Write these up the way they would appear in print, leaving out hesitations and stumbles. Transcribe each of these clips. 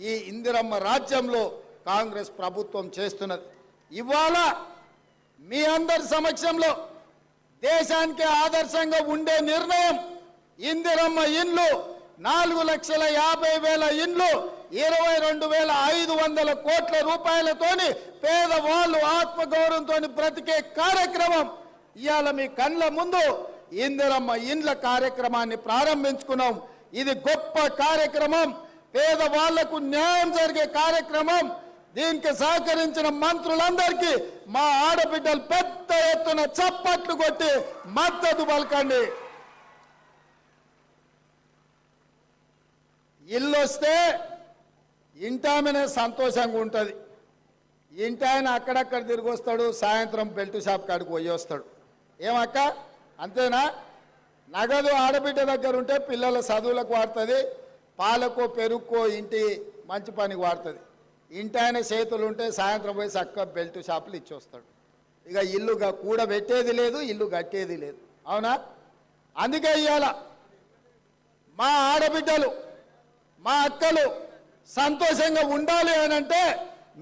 ఈ ఇందిరమ్మ రాజ్యంలో కాంగ్రెస్ ప్రభుత్వం చేస్తున్నది. ఇవాళ మీ అందరి సమక్షంలో దేశానికి ఆదర్శంగా ఉండే నిర్ణయం ఇందిరమ్మ ఇండ్లు 4,50,000 ఇండ్లు 22,500 కోట్ల రూపాయలతోని పేదవాళ్ళు ఆత్మగౌరవంతో బ్రతికే కార్యక్రమం ఇవాళ మీ కళ్ళ ముందు ఇందిరమ్మ ఇండ్ల కార్యక్రమాన్ని ప్రారంభించుకున్నాం. ఇది గొప్ప కార్యక్రమం, పేదవాళ్లకు న్యాయం జరిగే కార్యక్రమం. దీనికి సహకరించిన మంత్రులందరికీ మా ఆడబిడ్డలు పెద్ద ఎత్తున చప్పట్లు కొట్టి మద్దతు పలకండి. ఇల్లు వస్తే ఇంటామనే సంతోషంగా ఉంటుంది. ఇంటాయన అక్కడక్కడ తిరిగి వస్తాడు, సాయంత్రం బెల్ట్ షాప్ కాడికి పోయి వస్తాడు. ఏమక్క అంతేనా? నగదు ఆడబిడ్డ దగ్గర ఉంటే పిల్లల చదువులకు వాడుతుంది, పాలకో పెరుగుకో ఇంటి మంచి పనికి వాడుతుంది. ఇంటాయన చేతులు ఉంటే సాయంత్రం పోయి చక్క బెల్ట్ షాపులు ఇచ్చి వస్తాడు. ఇక ఇల్లు కూడబెట్టేది లేదు, ఇల్లు కట్టేది లేదు. అవునా? అందుకే ఇవాళ మా ఆడబిడ్డలు మా అక్కలు సంతోషంగా ఉండాలి అని అంటే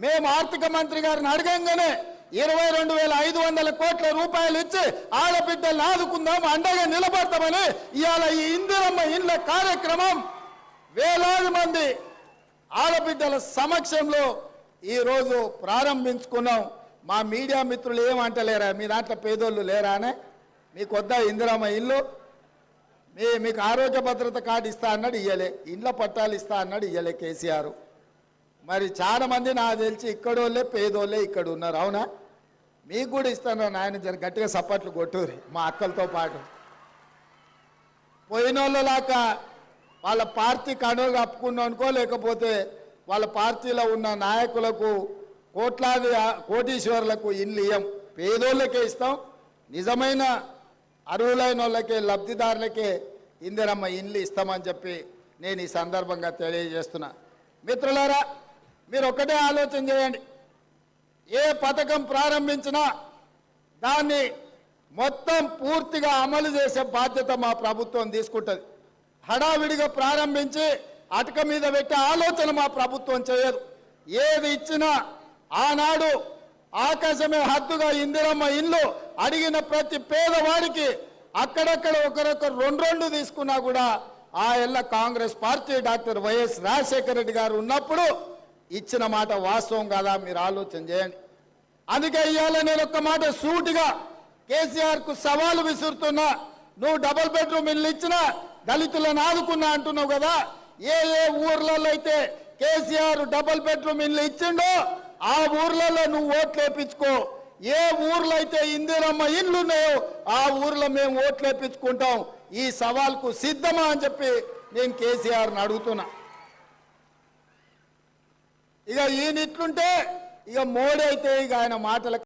మేము ఆర్థిక మంత్రి గారిని అడగంగానే 22,500 కోట్ల రూపాయలు ఇచ్చి ఆడబిడ్డలను ఆదుకుందాం, అండగా నిలబడతామని ఇవాళ ఈ ఇందిరమ్మ ఇండ్ల కార్యక్రమం వేలాది మంది ఆడబిడ్డల సమక్షంలో ఈరోజు ప్రారంభించుకున్నాం. మా మీడియా మిత్రులు ఏమంటలేరా, మీ దాంట్లో పేదోళ్ళు లేరా అనే? మీకు వద్దా ఇందిరమ్మ ఇల్లు? మీకు ఆరోగ్య భద్రత కార్డు ఇస్తా అన్నాడు, ఇయ్యలే. ఇండ్ల పట్టాలు ఇస్తా అన్నాడు, ఇయ్యలే కేసీఆర్. మరి చాలా మంది నాకు తెలిసి ఇక్కడోళ్ళే పేదోళ్ళే ఇక్కడ ఉన్నారు. అవునా? మీకు కూడా ఇస్తాను నాయన, జర గట్టిగా సప్పట్లు కొట్టుర్రి మా అక్కలతో పాటు. పోయినోళ్ళలాగా వాళ్ళ పార్టీ కండువలు కప్పుకున్నాం అనుకో, లేకపోతే వాళ్ళ పార్టీలో ఉన్న నాయకులకు కోట్లాది కోటీశ్వరులకు ఇల్లు ఇయ్యం, పేదోళ్ళకే ఇస్తాం. నిజమైన అర్హులైన వాళ్ళకే, లబ్ధిదారులకే ఇందిరమ్మ ఇల్లు ఇస్తామని చెప్పి నేను ఈ సందర్భంగా తెలియజేస్తున్నా. మిత్రులారా, మీరు ఒక్కటే ఆలోచన చేయండి. ఏ పథకం ప్రారంభించినా దాన్ని మొత్తం పూర్తిగా అమలు చేసే బాధ్యత మా ప్రభుత్వం తీసుకుంటుంది. హడావిడిగా ప్రారంభించి అటక మీద పెట్టే ఆలోచన మా ప్రభుత్వం చేయదు. ఏది ఇచ్చినా ఆనాడు ఆకాశమే హద్దుగా ఇందిరమ్మ ఇల్లు అడిగిన ప్రతి పేదవాడికి అక్కడక్కడ ఒకరొకరు 2 తీసుకున్నా కూడా ఆ ఎల్ల Congress party doctor YS Rajasekhara Reddy గారు ఉన్నప్పుడు ఇచ్చిన మాట వాస్తవం కాదా? మీరు ఆలోచన చేయండి. అందుకే ఇవాళ నేను ఒక్క మాట సూటిగా కేసీఆర్కు సవాలు విసురుతున్నా. నువ్వు డబుల్ బెడ్రూమ్ ఇల్లు ఇచ్చినా దళితులను ఆదుకున్నా అంటున్నావు కదా. ఏ ఊర్లలో అయితే కేసీఆర్ డబుల్ బెడ్రూమ్ ఇల్లు ఇచ్చిండో ఆ ఊర్లలో నువ్వు ఓట్లు వేయించుకో. ఏ ఊర్లో అయితే ఇందిరమ్మ ఇల్లు ఉన్నాయో ఆ ఊర్లో మేము ఓట్లు వేయించుకుంటాం. ఈ సవాల్కు సిద్ధమా అని చెప్పి నేను కేసీఆర్ని అడుగుతున్నా. ఇక ఈయన ఇట్లుంటే ఇక మోడీ అయితే ఇక ఆయన మాటలకు